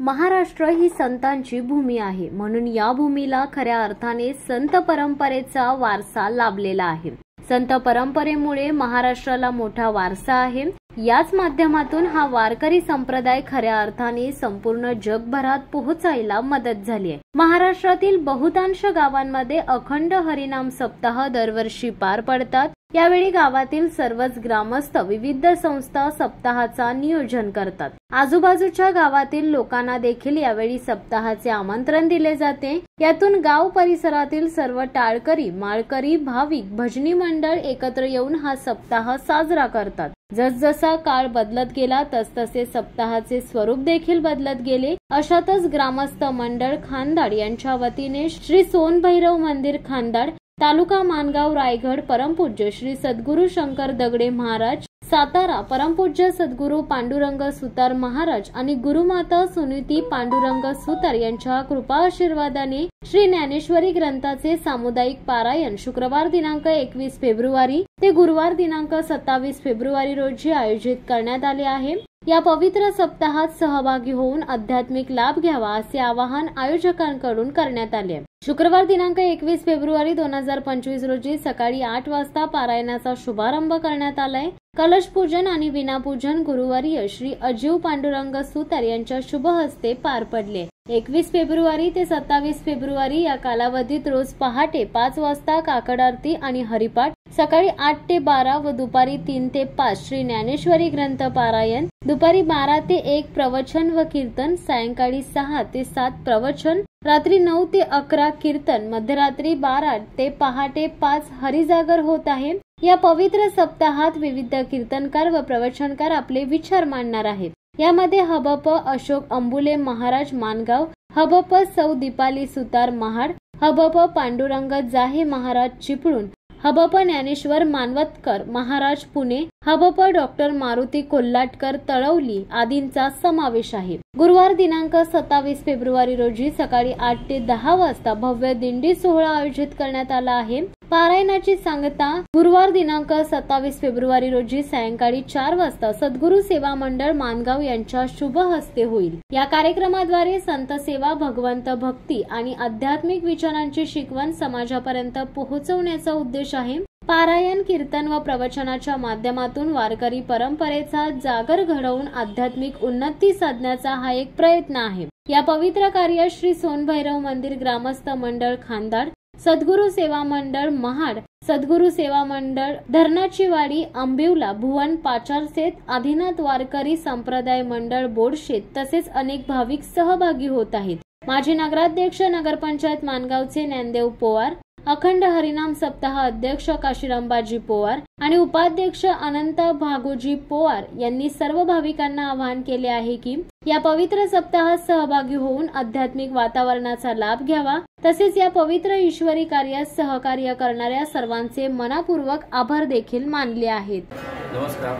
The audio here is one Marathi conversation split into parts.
महाराष्ट्र ही संतांची भूमी आहे, म्हणून या भूमीला खऱ्या अर्थाने संत परंपरेचा वारसा लाभलेला आहे। संत परंपरेमुळे महाराष्ट्राला मोठा वारसा आहे। याच माध्यमातून हा वारकरी संप्रदाय खऱ्या अर्थाने संपूर्ण जगभरात पोहोचायला मदत झाली आहे। महाराष्ट्रातील बहुतांश गावांमध्ये अखंड हरिनाम सप्ताह दरवर्षी पार पडतात। यावेळी गावातील सर्वच ग्रामस्थ विविध संस्था सप्ताहाचा नियोजन करतात। आजूबाजूच्या गावातील लोकांना देखील यावेळी सप्ताहाचे आमंत्रण दिले जाते। यातून गाव परिसरातील सर्व टाळकरी, माळकरी, भाविक, भजनी मंडळ एकत्र येऊन हा सप्ताह साजरा करतात। जसजसा काळ बदलत गेला तसतसे सप्ताहाचे स्वरूप देखील बदलत गेले। अशातच ग्रामस्थ मंडळ खानदाड यांच्या वतीने श्री सोनभैरव मंदिर खानदाड, तालुका मानगाव, रायगड, परमपूज्य श्री सद्गुरू शंकर दगडे महाराज, सातारा, परमपूज्य सद्गुरू पांडुरंग सुतार महाराज आणि गुरुमाता सुनीती पांडुरंग सुतार यांच्या कृपा आशीर्वादाने श्री ज्ञानेश्वरी ग्रंथाचे सामुदायिक पारायण शुक्रवार दिनांक 21 फेब्रुवारी ते गुरुवार दिनांक 27 फेब्रुवारी रोजी आयोजित करण्यात आले आहे। या पवित्र सप्ताहात सहभागी होऊन आध्यात्मिक लाभ घ्यावा असे आवाहन आयोजकांकडून करण्यात आले। शुक्रवार दिनांक 21 फेब्रुवारी 2025 रोजी सकाळी 8 वाजता पारायणाचा शुभारंभ करण्यात आलाय। कलश पूजन आणि विनापूजन गुरुवर्य श्री अजीव पांडुरंग सुतार यांच्या शुभ हस्ते पार पडले। 21 फेब्रुवारी ते 27 फेब्रुवारी या कालावधीत रोज पहाटे 5 वाजता काकड आरती आणि हरिपाठ, सकाळी 8 ते 12 व दुपारी 3 ते 5 श्री ज्ञानेश्वरी ग्रंथ पारायण, दुपारी 12 ते 1 प्रवचन व कीर्तन, सायंकाळी 6 ते 7 प्रवचन, रात्री 9 ते 11 कीर्तन, मध्यरात्री 12 ते पहाटे 5 हरिजागर होत आहे। या पवित्र सप्ताहात विविध कीर्तनकार व प्रवचनकार आपले विचार मांडणार आहेत। यामध्ये हबप अशोक अंबुले महाराज मानगाव, हबप सौ दीपाली सुतार महाड, हबप पांडुरंग जाहे महाराज चिपळूण, हबप ज्ञानेश्वर मानवतकर महाराज पुणे, हबप डॉक्टर मारुती कोल्हाटकर तळवली आदींचा समावेश आहे। गुरुवार दिनांक 27 फेब्रुवारी रोजी सकाळी 8 ते 10 वाजता भव्य दिंडी सोहळा आयोजित करण्यात आला आहे। पारायणाची सांगता गुरुवार दिनांक 27 फेब्रुवारी रोजी सायंकाळी 4 वाजता सद्गुरू सेवा मंडळ मानगाव यांच्या शुभ हस्ते होईल। या कार्यक्रमाद्वारे संत सेवा, भगवंत भक्ती आणि आध्यात्मिक विचारांची शिकवण समाजापर्यंत पोहोचवण्याचा उद्देश आहे। पारायण, कीर्तन व प्रवचनाच्या माध्यमातून वारकरी परंपरेचा जागर घडवून आध्यात्मिक उन्नती साधण्याचा हा एक प्रयत्न आहे। या पवित्र कार्यात श्री सोनभैरव मंदिर ग्रामस्थ मंडळ खानदाड, सद्गुरू सेवा मंडळ महाड, सद्गुरू सेवा मंडळ धरणाची वाडी, आंबिवला, भुवन, पाचारसेत, आदिनाथ वारकरी संप्रदाय मंडळ बोरशेत तसेच अनेक भाविक सहभागी होत आहेत। माजी नगराध्यक्ष नगरपंचायत मानगावचे ज्ञानदेव पोवार, अखंड हरिनाम सप्ताह अध्यक्ष काशीरामबाजी पोवार आणि उपाध्यक्ष अनंत भागोजी पोवार यांनी सर्व भाविकांना आवाहन केले आहे की या पवित्र सप्ताहात सहभागी होऊन आध्यात्मिक वातावरणाचा लाभ घ्यावा। तसेच या पवित्र ईश्वरी कार्यात सहकार्य करणाऱ्या सर्वांचे मनापूर्वक आभार देखील मानले आहेत। नमस्कार।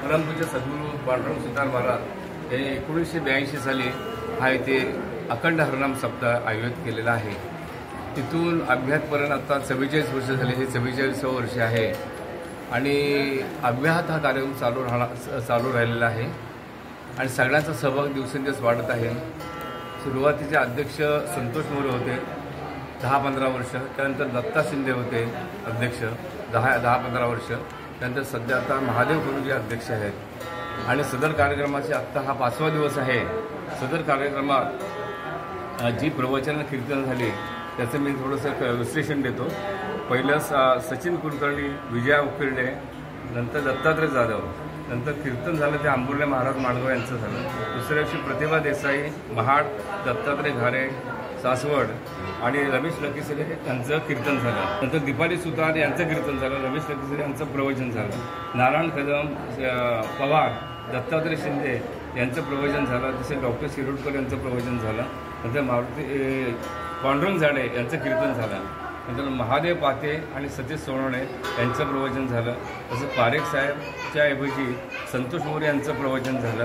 परमपूज्य सद्गुरू पांडुरंग सुतार महाराज हे 1982 साली हा इथे अखंड हरिनाम सप्ताह आयोजित केलेला आहे। तिथून अभ्यासपर्यंत आता 44 वर्ष झाले, हे 44वे वर्ष आहे आणि अभ्यास हा कार्यक्रम चालू राहिलेला आहे आणि सगळ्यांचा सहभाग दिवसेंदिवस वाढत आहे। सुरुवातीचे अध्यक्ष संतोष मोरे होते 10-15 वर्ष, त्यानंतर दत्ता शिंदे होते अध्यक्ष 10-15 वर्ष, त्यानंतर सध्या आता महादेव गुरुजी अध्यक्ष आहेत आणि सदर कार्यक्रमाचे आत्ता हा 5वा दिवस आहे। सदर कार्यक्रमात जी प्रवचन कीर्तन झाली त्याचं मी थोडंसं विश्लेषण देतो। पहिलं सचिन कुलकर्णी, विजया उकिरडे, नंतर दत्तात्रय जाधव, नंतर कीर्तन झालं ते आंबुले महाराज माणगाव यांचं झालं। दुसऱ्या दिवशी प्रतिभा देसाई महाड, दत्तात्रय घारे सासवड आणि रमेश लकीसरे यांचं कीर्तन झालं। नंतर दीपाली सुतार यांचं कीर्तन झालं, रमेश लकीसरे यांचं प्रवचन झालं। नारायण कदम पवार, दत्तात्रय शिंदे यांचं प्रवचन झालं। तसेच डॉक्टर शिरोडकर यांचं प्रवचन झालं। नंतर मारुती पांडुरंग झाडे यांचं कीर्तन झालं। नंतर महादेव पाते आणि सतीश सोनवणे यांचं प्रवचन झालं। तसंच पारेख साहेबच्या ऐवजी संतोष मोरे यांचं प्रवचन झालं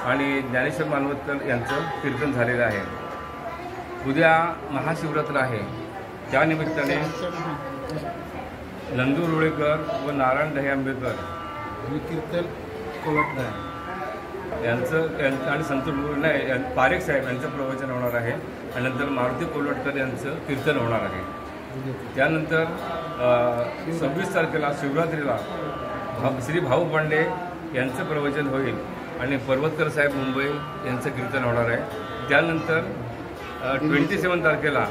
आणि ज्ञानेश्वर मानवतकर यांचं कीर्तन झालेलं आहे। उद्या महाशिवरात्र आहे, त्यानिमित्ताने नंदू रुळेकर व नारायण दहे आंबेकर कीर्तन कोलटणार यांचं आणि संत पारेख साहेब यांचं प्रवचन होणार आहे आणि नंतर मारुती कोल्हटकर यांचं कीर्तन होणार आहे. त्यानंतर 26 तारखेला शिवरात्रीला श्री भाऊ पांडे यांचं प्रवचन होईल आणि पर्वतकर साहेब मुंबई यांचं कीर्तन होणार आहे. त्यानंतर 27 तारखेला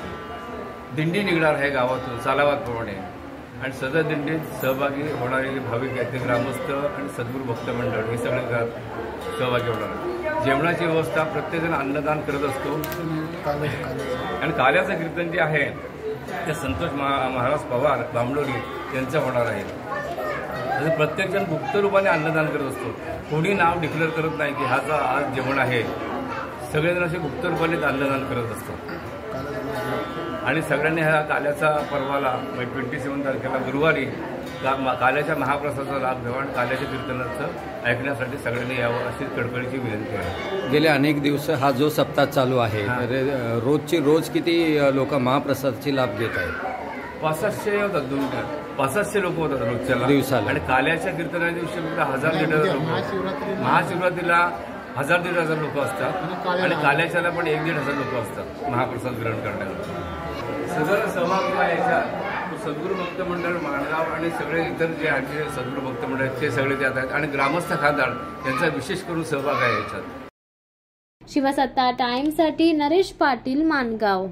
दिंडी निघणार आहे गावातून सालावादप्रमाणे आणि सदर दिंडीत सहभागी होणारे भाविक आहेत ते ग्रामस्थ आणि सद्गुरू भक्त मंडळ हे सगळे सहभागी होणार आहेत. जेवणाची व्यवस्था प्रत्येकजण अन्नदान करत असतो आणि काल्याचं कीर्तन जे आहे ते संतोष महाराज पवार बांबलोली यांचं होणार आहे. तसं प्रत्येकजण गुप्त रूपाने अन्नदान करत असतो. कोणी नाव डिक्लेअर करत नाही की ह्याचा आज जेवण आहे. सगळेजण असे गुप्त रूपाने अन्नदान करत असतात आणि सगळ्यांनी ह्या काल्याचा पर्वाला 27 तारखेला गुरुवारी काल्याच्या महाप्रसादाचा लाभ घ्यावा आणि काल्याच्या कीर्तनाचं ऐकण्यासाठी सगळ्यांनी यावं अशी कळकळीची विनंती आहे. गेले अनेक दिवस हा जो सप्ताह चालू आहे तर रोज किती लोक महाप्रसादाची लाभ घेत आहेत? 500 होतात, 500 लोक होतात रोजच्या दिवसाला. आणि काल्याच्या कीर्तनाच्या दिवशी फक्त 1000 लोक. महाशिवरात्रीला 1000-1500 लोक असतात आणि काल्याच्याला पण 1,500 लोक असतात महाप्रसाद ग्रहण करण्यासाठी. सदर सहभाग याच्यात सद्गुरू भक्त मंडळ माणगाव आणि सगळे इतर जे आमचे सद्गुरू भक्त मंडळ आहेत ते सगळे त्यात आहेत आणि ग्रामस्थ खासदार यांचा विशेष करून सहभाग आहे याच्यात. शिवसत्ता टाइम्ससाठी नरेश पाटील, माणगाव.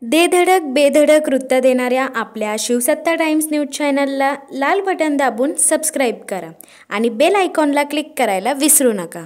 दे धडक बेधडक वृत्त देणाऱ्या आपल्या शिवसत्ता टाइम्स न्यूज चॅनलला लाल बटन दाबून सबस्क्राईब करा आणि बेल आयकॉनला क्लिक करायला विसरू नका.